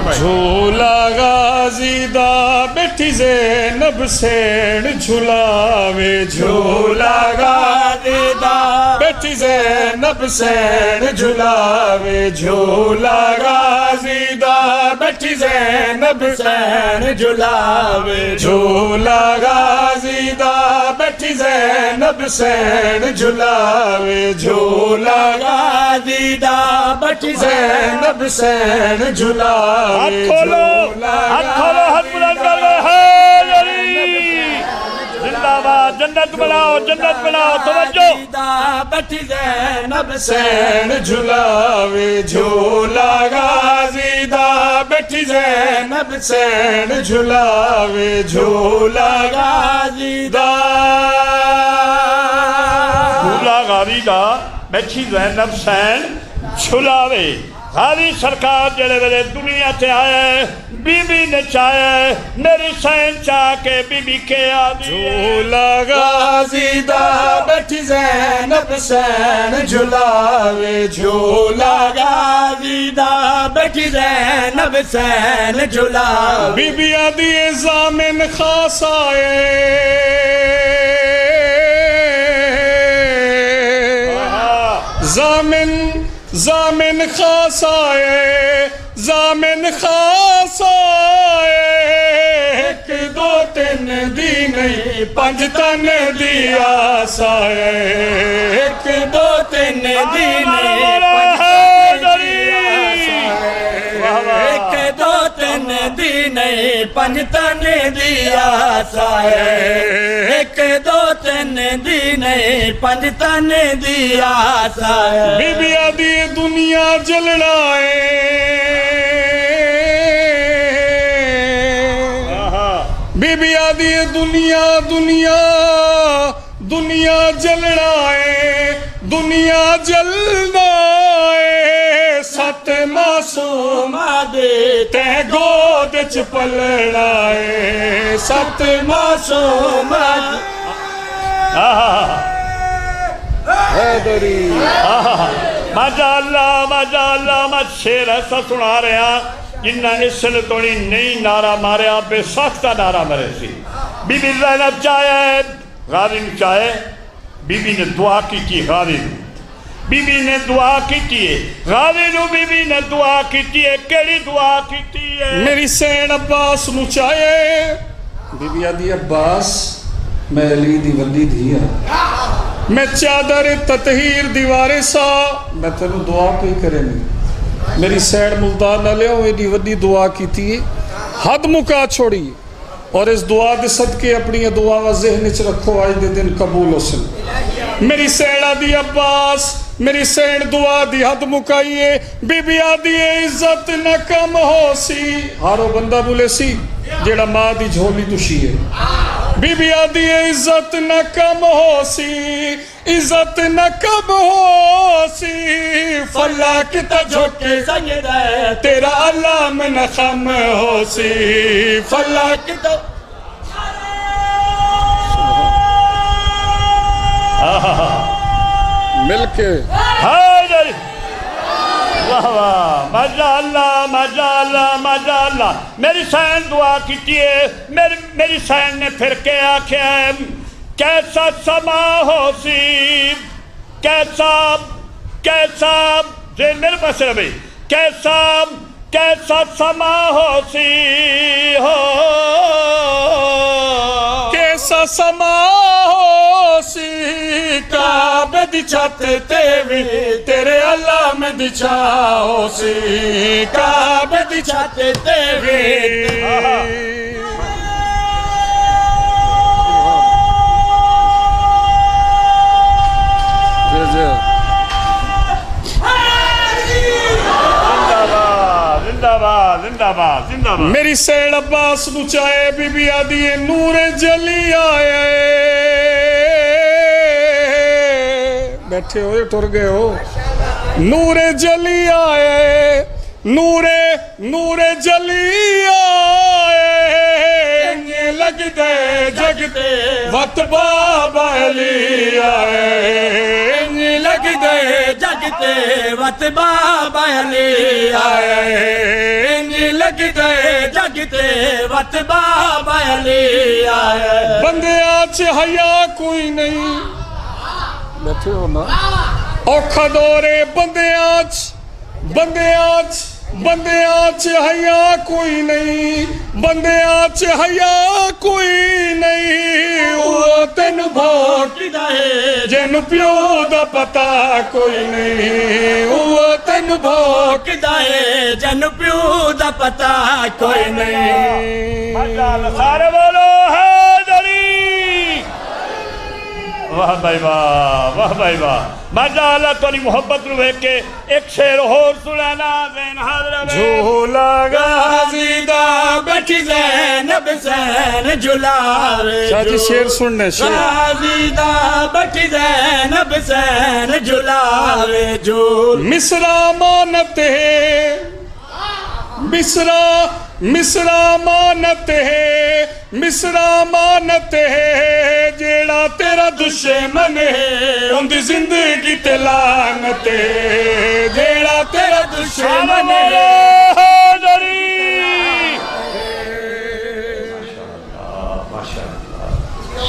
झूला गाजी दा बैठी ज़ैनब सैन झुलावे झूला गाजी दा बैठी ज़ैनब सैन झुलावे झूला गाजी दा बैठी ज़ैनब सैन झुलावे झूला गाजी दा बैठी ज़ैनब सैन झुलावे झूला गाजी दा बैठी ज़ैनब सैन झुलावे। हाथ खोलो हाथ बुलंद करो जिंदाबाद जन्नत बनाओ तवज्जो बैठी ज़ैनब सैन झुलावे झूला गाजी दा बैठी ज़ैनब सैन झुलावे झूला गाजी दा झूला गाजी दा बैठी ज़ैनब सैन झुलावे। गाजी सरकार जड़े वेले दुनिया ते आए बीबी ने चाहे मेरी सैन चाह के बीबी के आदि झूला गाजी दा बैठी ज़ैनब सैन झुलावे झूला गाजी दा बैठी ज़ैनब सैन झुलावे। बीबी आदि ज़ामिन खास आए ज़ामिन खास आए ज़ामिन खास आए एक दो तीन दी नहीं पंज तन दी आस आए एक दो तीन दी नहीं एक दो तीन दी नहीं पंज तन दी आस आए एक दो तीन दी नहीं पंज तन दी आस आए। बीबी आदि दुनिया जलना है बीबी आदि दुनिया जलना है दुनिया जलना है सत मासूम दे ते गोद च पलना है सत मासूम माशाअल्लाह मैं शेर ऐसा सुना रहा जिन्ना इसलिए थोड़ी नई नारा मारिया बेसाख्ता नारा मरे सी। बीबी ज़ैनब चाहे गाजी चाहे बीबी ने दुआ की गाजी बीबी ने दुआ की गाजी बीबी ने दुआ की केड़ी दुआ की मेरी सैन अब्बास नु चाहे बीबी आदि अब्बास मैं अली दी वड्डी धी मैं चादर ततहीर दीवारे सा मैं तेन दुआ कोई करे नहीं मेरी सैन मुल्तान न लिया एडी वड्डी दुआ की हद मुका छोड़ी और इस दुआ के सदके अपनी दुआवां ज़हन च रखो आज दे दिन कबूल हो सन। मेरी सैन आदि अब्बास मेरी सैन दुआ दी हद मुकाइए बीबी आदि इज्जत न कम हो सी हारो बंदा बोले सी जेड़ा मां दी झोली दुशी है बीबी आदि इज्जत न कम हो सी इज्जत न कम हो सी फला किता झोंके तेरा अल्लाह में न खम हो सी फला किता मिलके वाह वाह माशाअल्लाह मेरी सैन दुआ की मेरी सैन ने फिर के आख्या कैसा समा हो सी कैसा जे मेरे पास रहे कैसा समा हो सी हो कैसा समा हो सी काबे दी छत ते भी तेरे अल्लाह में दिछाओ सी काबे दी छत ते भी मेरी सैन अब्बास नु चाहे बीबी आदि नूरे जली आए बैठे हो टुर गए हो नूरे जली आए नूरे जली आए लग दे जग लगते वत बाबा अली आए लगते जगते वत बाबा अली आए लगते जगते वत बाबा अली आए बंदियां च हया कोई नहीं बैठे हो ना औखा दौरे बंदियां च हया कोई नहीं बंदियां च हया कोई नहीं वो तेन भोगदा है जिन प्यो दा पता कोई नहीं वो तेन भोगदा है जिन प्यो दा पता कोई नहीं सारे बोलो हैदरी वाह भाई वाह भाई वाह मजा अल्लाह तेरी मोहब्बत नु वेख के एक शेर होर सुनाना ज़ैन हाज़िर झूला गाज़ी दा बैठी ज़ैनब ज़ैन झुलावे शादी शेर सुनने गाज़ी दा बैठी ज़ैनब ज़ैन झुलावे झूल मिसरा मानते मिसरा मानत है जेड़ा तेरा दुश्मन है उनकी जिंदगी ते लानत है जेड़ा तेरा दुश्मन है